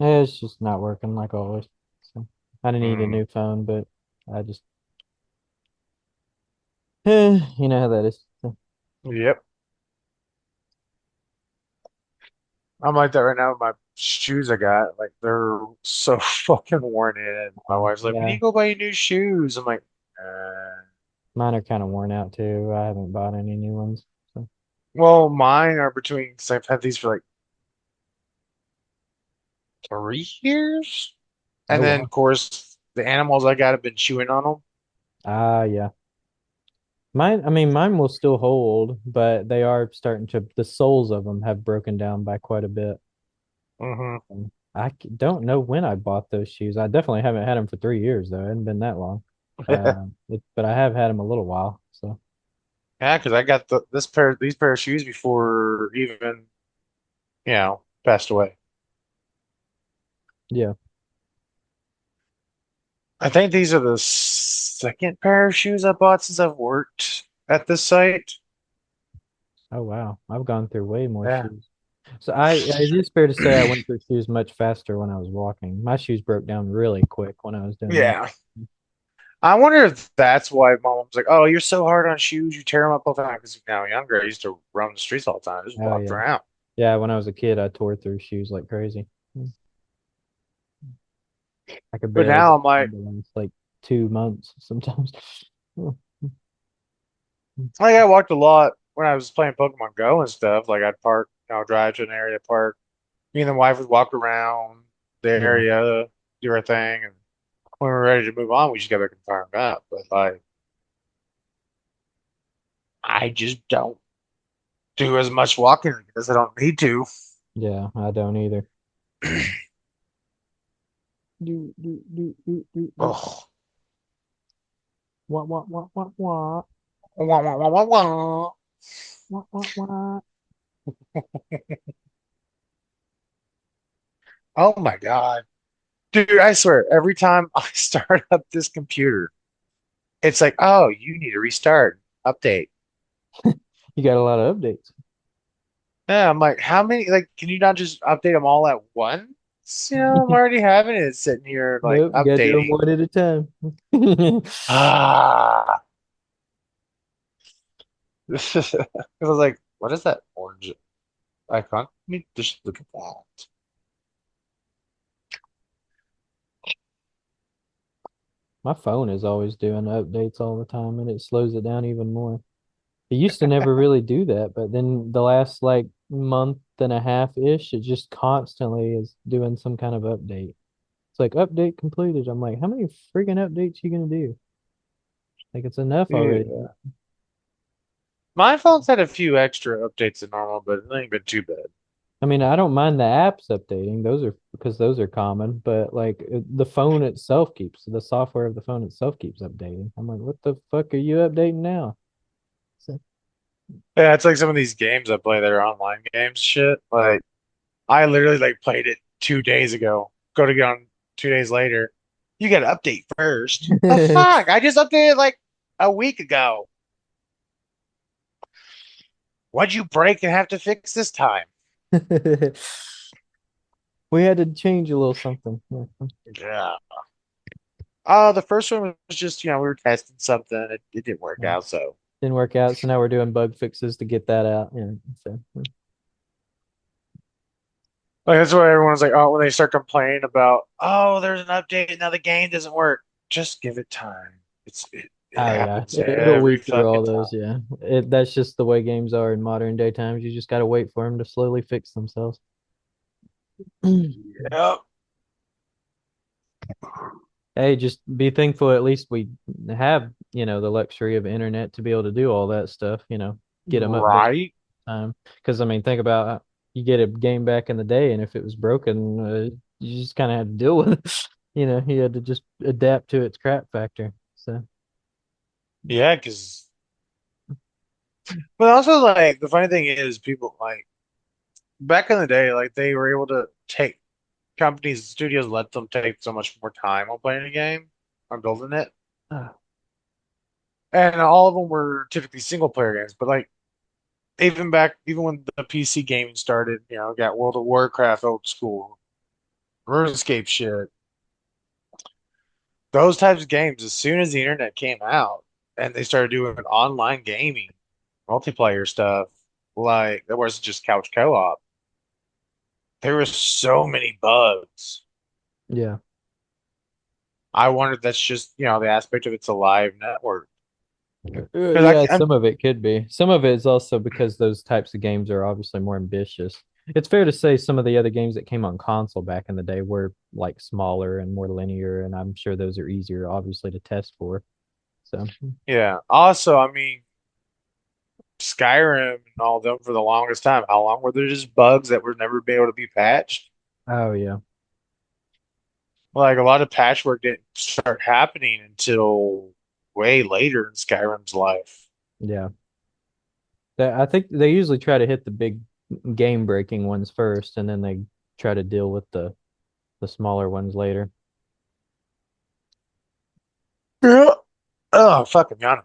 it's just not working like always. So I didn't need a Hmm. new phone, but I just You know how that is. Yep. I'm like that right now with my shoes I got. Like they're so fucking worn in. My wife's like, "We need Yeah, to go buy you new shoes." I'm like, uh... mine are kind of worn out too. I haven't bought any new ones. So well, mine are between because I've had these for like 3 years, and oh then well. of course the animals I got have been chewing on Ah, yeah. Mine, I mean, mine will still hold, but they are starting to, the soles of them have broken down by quite a bit. them. Don't know when I bought those shoes. I definitely haven't had them for 3 years though. It hasn't been that long. Hmm. But I have had them a little while. So Yeah, because I got these pair of shoes before even passed away. yeah. I think these are the second pair of shoes I bought since I've worked at this site. Oh wow. I've gone through way more Yeah. shoes. So it is fair to say I went through shoes much faster when I was walking. My shoes broke down really quick when I was doing that. Yeah. I wonder if that's why my mom's like, "Oh, you're so hard on shoes, you tear them up all the time." Because now younger, I used to roam the streets all the time, just Oh walked yeah. around. Yeah, when I was a kid, I tore through shoes like crazy. I could But barely now get I'm like, into them. It's like 2 months sometimes. I walked a lot when I was playing Pokemon Go and stuff. Like I'd park, drive to an area, park. Me and the wife would walk around the Yeah. area, do our thing, and when we were ready to move on, we just got back and fired up. But like, I just don't do as much walking because I don't need to. Yeah, I don't either. Do. Oh, What? wah, wah, wah, wah, wah. What? Oh my God. Dude, I swear, every time I start up this computer, it's like, oh, you need to restart, update. You got a lot of updates. Yeah, I'm like, how many? Like, can you not just update them all at once? I'm already having it sitting here like Nope, you gotta do them updating. one at a time. Ah, because I was like, what is that orange icon? Let me just look at that. My phone is always doing updates all the time, and it slows it down even more. It used to never really do that, but then the last like month and a half ish, it just constantly is doing some kind of update. It's like update completed. I'm like, how many freaking updates you gonna do? Like it's enough already. Yeah. My phone's had a few extra updates than normal, but it ain't been too bad. I mean, I don't mind the apps updating. Those are because those are common, but like the phone itself keeps the software of the phone itself keeps updating. I'm like, what the fuck are you updating now? So, Yeah, it's like some of these games I play that are online games shit. Like I literally like played it 2 days ago. Go to get on 2 days later. You got to update first. The fuck? I just updated like a week ago. What'd you break and have to fix this time? we had to change a little something. Yeah. Yeah. The first one was just, we were testing something. It didn't work Yeah. out, so. Didn't work out, so now we're doing bug fixes to get that out. Yeah. So Like that's why everyone's like, oh, when they start complaining about, oh, there's an update and now the game doesn't work. Just give it time. It oh yeah, happens it'll every weed through fucking all those. Yeah, that's just the way games are in modern day times. You just got to wait for them to slowly fix themselves. time. Yep. Hey, just be thankful at least we have, the luxury of internet to be able to do all that stuff, get them updated Right. time. Because I mean, think about you get a game back in the day, and if it was broken, you just kind of had to deal with it. You had to just adapt to its crap factor. So, Yeah, because, but also like the funny thing is, people like back in the day, like they were able to take companies, studios let them take so much more time on playing a game, on building it. And all of them were typically single player games. But like even when the PC gaming started, got World of Warcraft old school, RuneScape shit, those types of games, as soon as the internet came out, and they started doing online gaming, multiplayer stuff, like that wasn't just couch co-op. There was so many bugs. Yeah. I wonder if that's just, the aspect of it's a live network. Because Yeah, I'm some of it could be. Some of it is also because those types of games are obviously more ambitious. It's fair to say some of the other games that came on console back in the day were like smaller and more linear, and I'm sure those are easier, obviously, to test for. So, yeah. Also, I mean, Skyrim and all them for the longest time. How long were there just bugs that were never be able to be patched? oh yeah, Like a lot of patchwork didn't start happening until way later in Skyrim's life. yeah. I think they usually try to hit the big game breaking ones first, and then they try to deal with the smaller ones later. Yeah. Oh, fucking yawn.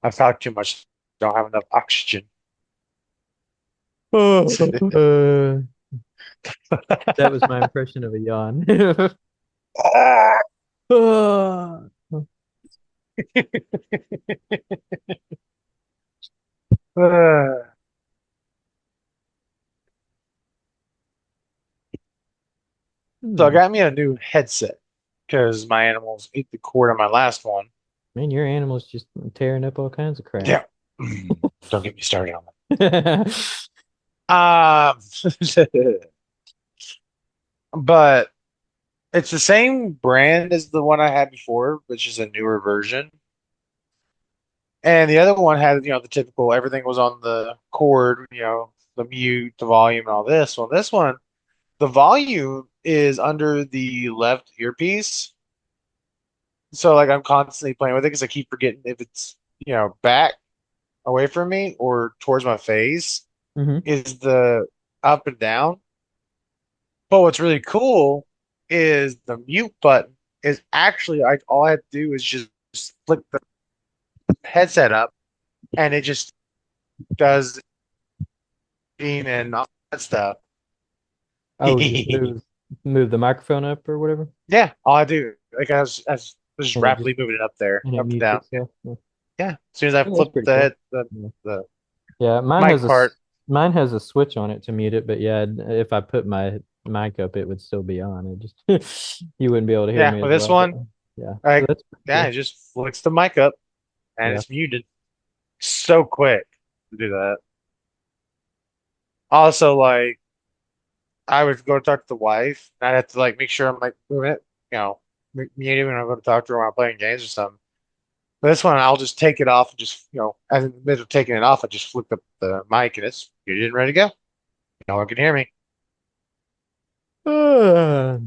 I've talked too much. Don't have enough oxygen. Uh, that was my impression of a yawn. So I Hmm. got me a new headset because my animals ate the cord on my last one. Man, your animal's just tearing up all kinds of crap. Yeah. Don't get me started on that. But it's the same brand as the one I had before, which is a newer version. And the other one had, the typical everything was on the cord, the mute, the volume, and all this. Well, this one, the volume is under the left earpiece. So like I'm constantly playing with it because I keep forgetting if it's, back away from me or towards my face Hmm. is the up and down. But what's really cool is the mute button is actually like all I have to do is just flick the headset up and it just does in and all that stuff. Oh, just move the microphone up or whatever, Yeah, all I do, like I was just and it just rapidly moving it up there, and it up and mutes down. itself. Yeah. Yeah, as soon as I Yeah, that's flip pretty the cool. head, the Yeah. the Yeah, mic part. mine has a switch on it to mute it, but yeah, if I put my mic up, it would still be on. It just you wouldn't be able to hear Yeah, me with as this well. But one, yeah, so like that's pretty yeah, it cool. just flicks the mic up and Yeah. it's muted. So quick to do that. Also, like I would go talk to the wife, and I'd have to like make sure I'm like moving it, muting when I go to talk to her when I'm playing games or something. But this one, I'll just take it off and just, as in the middle of taking it off, I just flick up the mic and it's muted and ready to go. No one can hear me. Uh,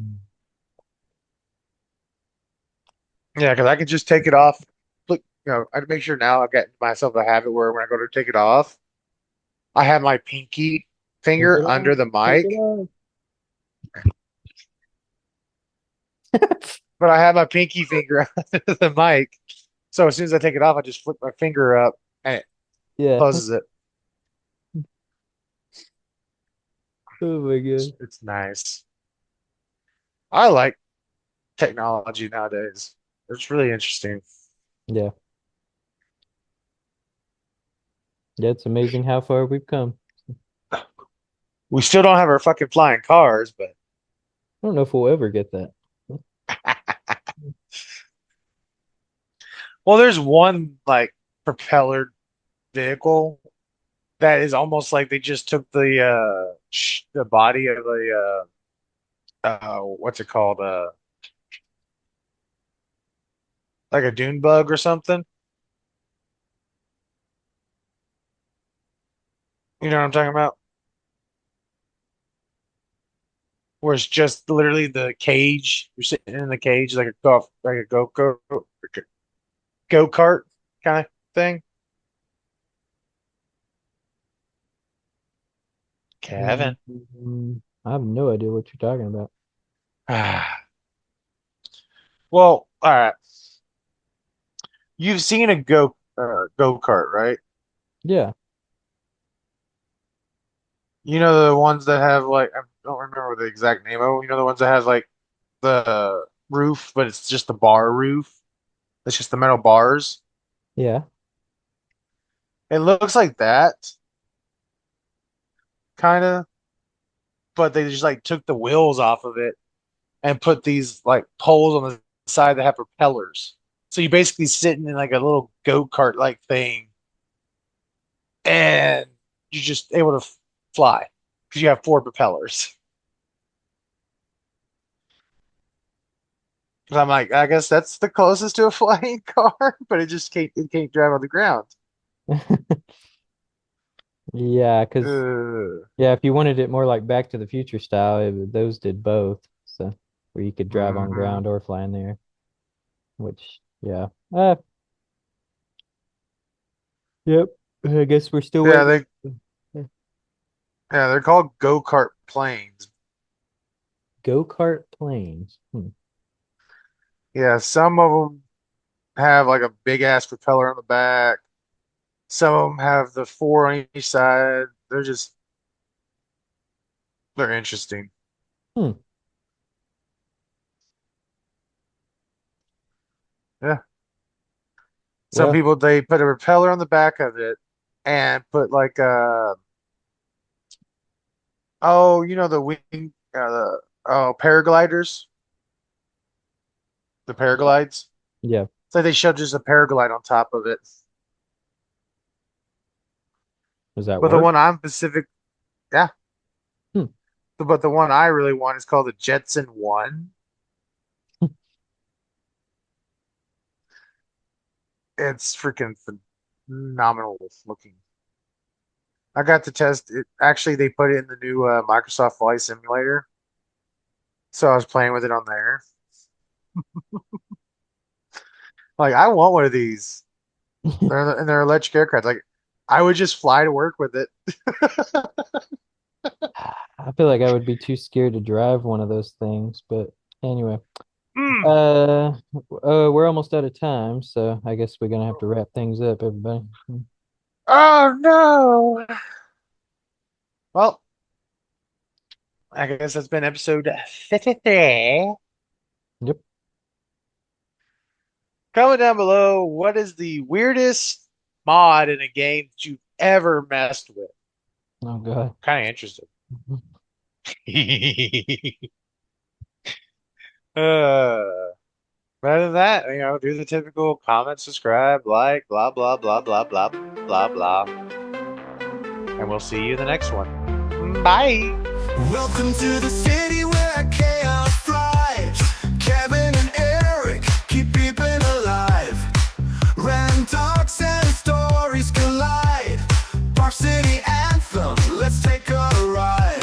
Yeah, because I can just take it off. Flick, I'd make sure now I get myself a habit where when I go to take it off, I have my pinky take finger it under off. the Take it mic, off. but I have my pinky finger under the mic. So as soon as I take it off, I just flip my finger up and it Yeah. closes it. Oh my It's, God. it's nice. I like technology nowadays. It's really interesting. Yeah. Yeah, it's amazing how far we've come. We still don't have our fucking flying cars, but I don't know if we'll ever get that. well, there's one like propeller vehicle that is almost like they just took the body of what's it called, like a dune bug or something. You know what I'm talking about? Where it's just literally the cage. You're sitting in the cage like a go kart kind of thing. Kevin. I have no idea what you're talking about. Well, all right. You've seen a go kart, right? Yeah. You know the ones that have like I don't remember the exact name of them. You know the ones that have like the roof, but it's just the bar roof. It's just the metal bars. Yeah. It looks like that, kind of, but they just like took the wheels off of it and put these like poles on the side that have propellers. So you're basically sitting in like a little go-kart like thing, and you're just able to fly because you have four propellers. Because I'm like, I guess that's the closest to a flying car, but it can't drive on the ground. Yeah, because Uh, yeah, if you wanted it more like Back to the Future style, those did both. So where you could drive on mhm. ground or fly in the air. Which yeah. Yep. I guess we're still Yeah, waiting. they yeah they're called go-kart planes. Go-kart planes. Yeah, some of them have like a big ass propeller on the back. Some of them have the four on each side. They're interesting. Hmm. Yeah. Some Well, people they put a propeller on the back of it and put like the wing the paragliders, the paraglides. yeah. So they showed just a paraglide on top of it. Does that But the work? one I'm Pacific, yeah. Hmm. But the one I really want is called the Jetson One. It's freaking phenomenal looking. I got to test it. Actually, they put it in the new Microsoft Flight Simulator, so I was playing with it on there. Like, I want one of these. They're electric aircraft. Like, I would just fly to work with it. I feel like I would be too scared to drive one of those things, but anyway. Mm. Uh, we're almost out of time, so I guess we're gonna have to wrap things up, everybody. Oh no. Well, I guess that's been episode 53. Yep. Comment down below what is the weirdest mod in a game that you've ever messed with? Oh God. Kind of interested. uh, but other than that, do the typical comment, subscribe, like, blah, blah, blah, blah, blah, blah, blah. And we'll see you in the next one. Bye. Welcome to the city where chaos thrives. Kevin and Eric keep people alive. Random talks and stories collide. Park City Anthem, let's take a ride.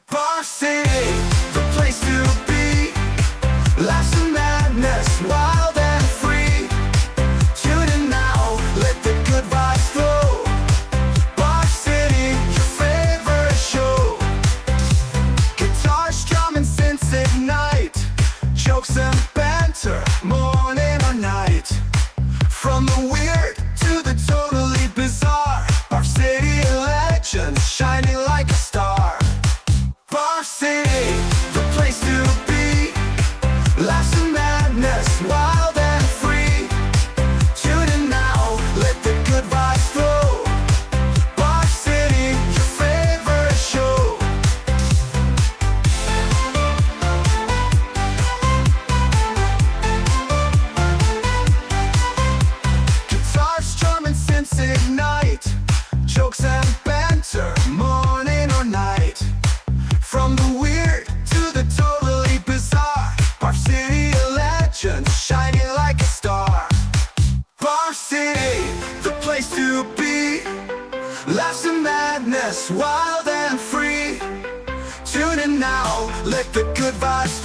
Park City, the place to be. Laughs and madness, wild and free. Tune in now, let the good vibes flow. Park City, your favorite show. Guitar strumming since ignite. Jokes and banter, morning or night. From the weird to the totally bizarre. Park City legends shining like a star. Park City, the place to be. Laughs and madness, wild and free. Tune in now, let the good vibes flow. Park City, your favorite show. Guitar strumming since ignite. Jokes and banter, morning or night. From the weird to the totally bizarre. Park City, a legend, shining like a star. Park City, the place to be. Laughs and madness, wild and free. Tune in now, let the good vibes